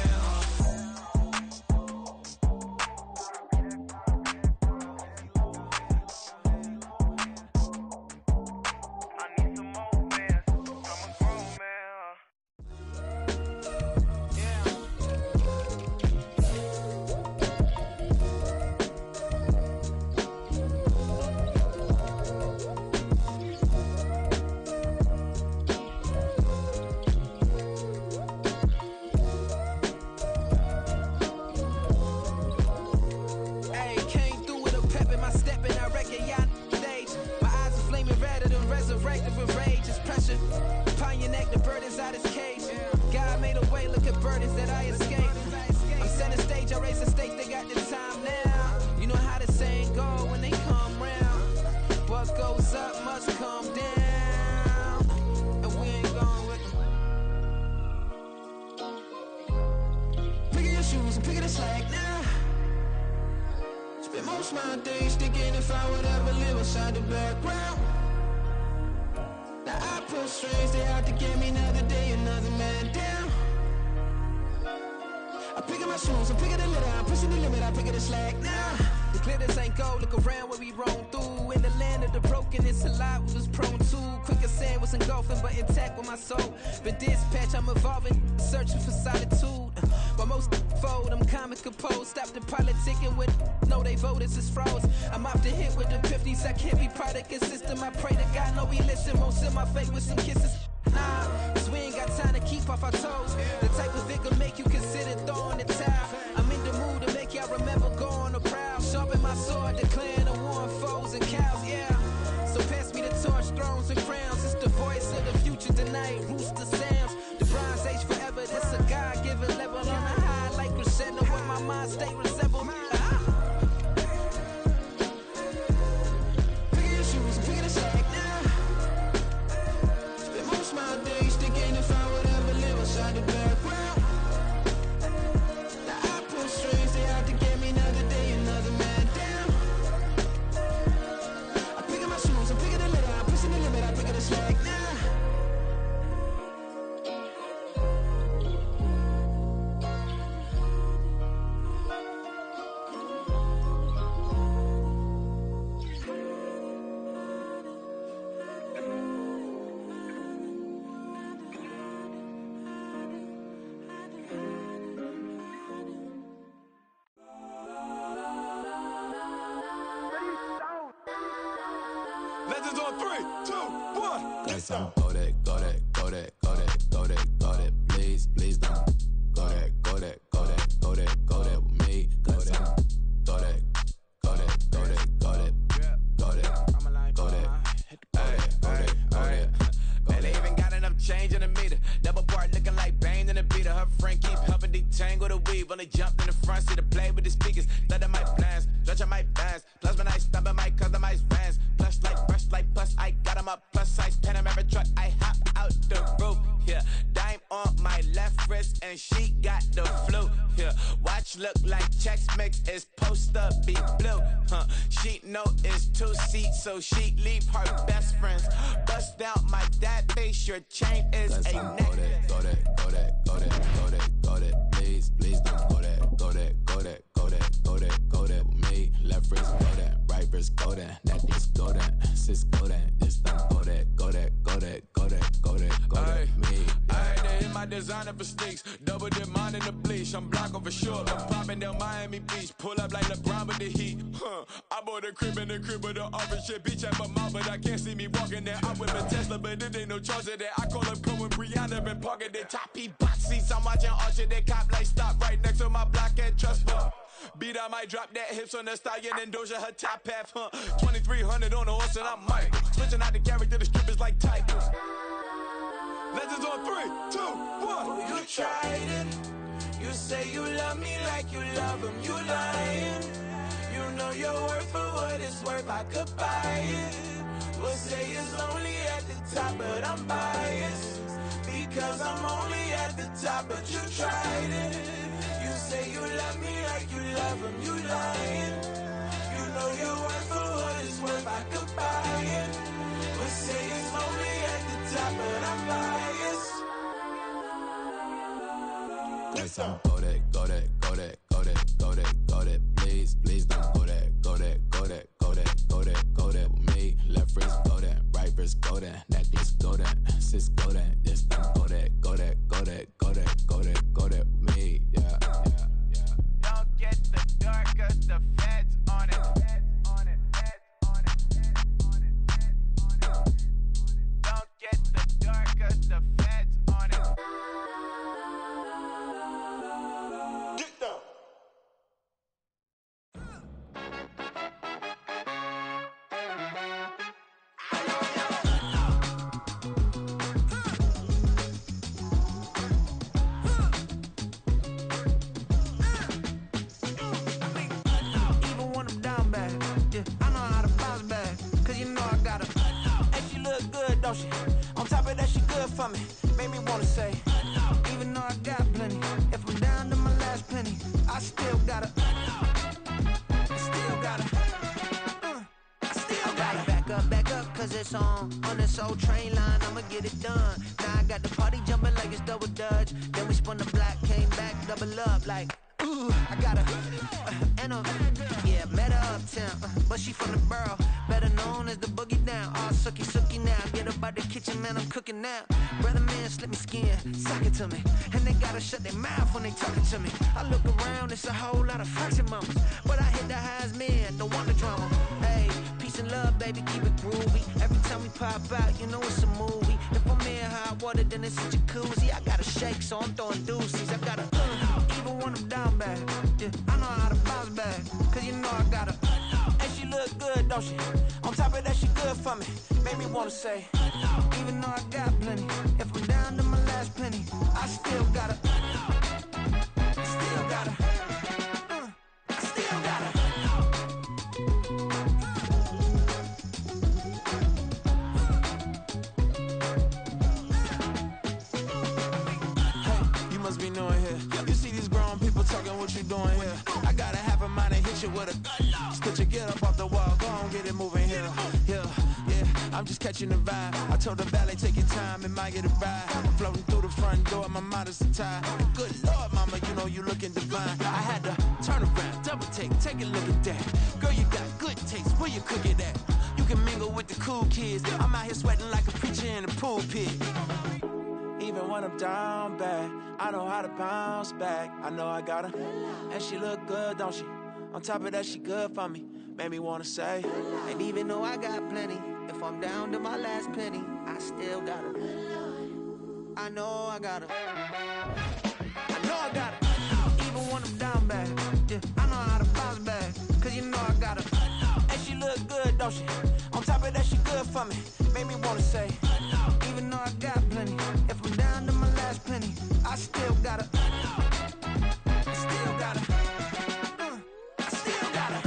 1. Cause I'm go that, go that, go that, go that, go that, go that. Please, please don't go that, go that, go that, go that, go that with me. Cause I'm go that, go that, go that, go that, go that, go that, go that. And they even got enough change in the meter. Double part looking like Bane in the beater. Her friend keep helping detangle the weave. Only jumped in the front seat to play with the speakers. Let them might blast, stretch my bands. Plus when I stop at my customized vans. Plus like brush like plus I got them up. Plus size Panamera truck. I hop out the roof. Yeah, dime on my left wrist and she got the flu. Yeah, watch look like Chex Mix is supposed to be blue. She know it's 2 seats, so she leave her best friends. Bust down my dad face. Your chain is a necklace. Go that, go that, go that, go that, go that. Please, please don't go that, go that, go that, go that, go that, go that with me. Left wrist go that, right wrist go that, that just go that, sis go that, just don't go that, go that, go that, go that, go that, go that with me. I had to hit my designer for sneaks. Double dip mine in the bleach. I'm blocking for sure. I'm popping down Miami Beach. Pull up like LeBron with the heat. I bought a crib in the crib with the orange shit. Beach at my mouth, but I can't see me walking there. I'm with a Tesla, but it ain't no charge of that. I call up Cohen, Brianna, and parking the top P box seats. I'm watching Archer, they cop like stop right next to my block and trust fund. Beat, I might drop that hips on the stallion and Doja her top half, 2300 on the horse and I'm Mike. Switching out the character, the strippers like Tigers. Legends on 3, 2, 1. You tried it. You say you love me like you love him. You lying. You know your worth for what it's worth. I could buy it. We'll say it's lonely at the top, but I'm biased because I'm only at the top. But you tried it. You say you love me like you love him. You lying. You know your worth for what it's worth. I could buy it. We'll say it's lonely at the top, but I'm biased. Cause I'm go that, go that, go that, go that, go that, go that. Please, please don't go that, go that, go that, go that, go that, go that with me. Left wrist go that, right wrist go that, that just go that, sis go that, just don't go that, go that, go that, go that, go that, go that with me. Yeah, yeah, yeah. Don't get the dark cause the feds on it. Don't get the dark cause the feds on it. Get down. Even when I'm down bad, yeah, I know how to bounce back. Cause you know I got her. And she look good, don't she? On top of that, she good for me. Made me wanna say, even though I got plenty, if I'm down to my last penny, I still got her. I still got her. I still got her. Back up, cause it's on this old train line, I'ma get it done. Now I got the party jumping like it's double dutch. Then we spun the block, came back, double up like, ooh, I got her. And yeah, met her uptown, but she from the borough, better known as the boogie down. All sucky now, get up out the kitchen, man, I'm cooking now. Brother man, slip me skin, suck it to me. And they gotta shut their mouth when they talking to me. I look around, it's a whole lot of fraction mamas, but I hit the highs, man, don't want the drama. Hey, peace and love, baby, keep it groovy. Every time we pop out, you know it's a movie. If I'm in hot water, then it's a jacuzzi. I gotta shake, so I'm throwing deuces. I gotta, even when I'm down bad, yeah, I know how to bounce back. Cause you know I got her. And she look good, don't she? On top of that, she good for me. Made me wanna say, even though I got plenty, if I'm down to my last penny, I still got her. Still got her. I still got her. Hey, you must be new in here. You see these grown people talking, what you doing here? I got a half a mind to hit you with a stitch you, get up off the wall, go on, get it moving here. Yeah, I'm just catching the vibe. I told the valet, take your time, it might get a ride. Floating through the front door, my modest attire. Good Lord, mama, you know you looking divine. I had to turn around, double take a look at that. Girl, you got good taste, where you cook it at? You can mingle with the cool kids. I'm out here sweating like a preacher in a pulpit. Even when I'm down bad, I know how to bounce back. I know I got her, and she look good, don't she? On top of that, she good for me. Made me wanna say, and even though I got plenty, If I'm down to my last penny, I still got her. I know I got her. I know I got her. Even when I'm down bad, yeah, I know how to bounce back. Cause you know I got her. And she look good, don't she? On top of that, she good for me. Made me wanna say, even though I got plenty, if I'm down to my last penny, I still got her. I still got her. I still got her.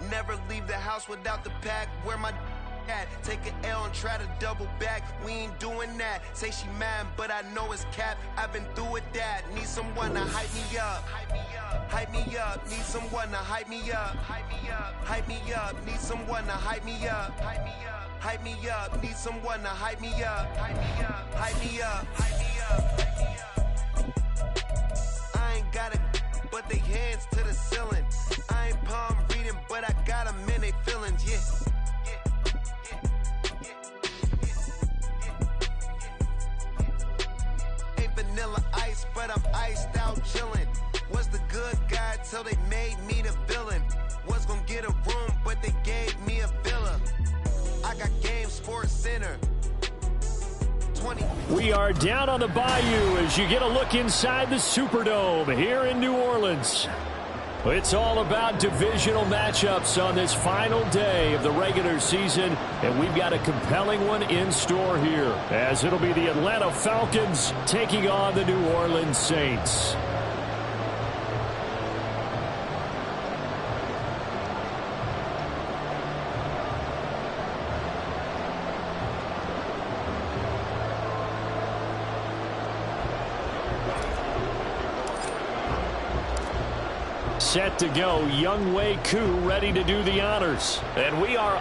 Never leave the house without the pack. Where my at? Take an L and try to double back. We ain't doing that. Say she mad, but I know it's cap. I've been through with that. Need someone to hype me up. Hype me up. Need someone to hype me up. Hype me up. Hype me up. Need someone to hype me up. Hype me up. Hype me up. Need someone to hype me up. Hype me up. Hype me up. Hype me up. I ain't got it, but they hands to the ceiling. I ain't palm reading, but I got them in they feelings, yeah. Ain't vanilla ice, but I'm iced out chillin'. Was the good guy till they made me the villain. Was gonna get a room, but they gave me a villa. I got Game Sports Center. We are down on the bayou as you get a look inside the Superdome here in New Orleans. It's all about divisional matchups on this final day of the regular season, and we've got a compelling one in store here, as it'll be the Atlanta Falcons taking on the New Orleans Saints. Set to go, Young Wei Koo ready to do the honors. And we are